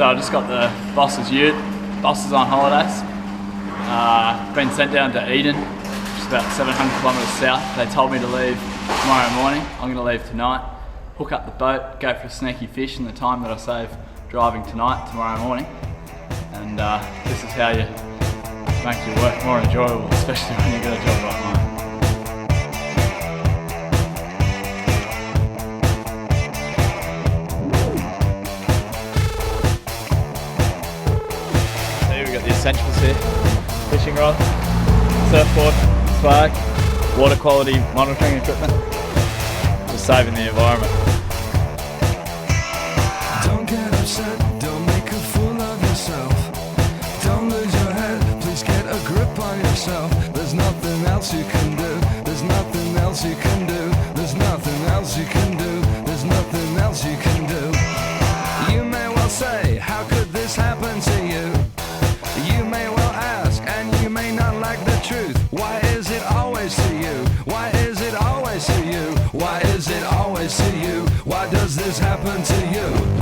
So I just got the boss's ute. Boss is on holidays. Been sent down to Eden, which is about 700 kilometres south. They told me to leave tomorrow morning. I'm going to leave tonight, hook up the boat, go for a sneaky fish in the time that I save driving tonight, tomorrow morning. And this is how you make your work more enjoyable, especially when you've got a job like mine. The essentials here: fishing rod, surfboard, swag, water quality monitoring equipment, just saving the environment. Don't get upset, don't make a fool of yourself. Don't lose your head, please get a grip on yourself. There's nothing else you can do, there's nothing else you can do, there's nothing else you can do, there's nothing else you can do. You may well say, how could this happen to you? You may well ask, and you may not like the truth. Why is it always to you? Why is it always to you? Why is it always to you? Why does this happen to you?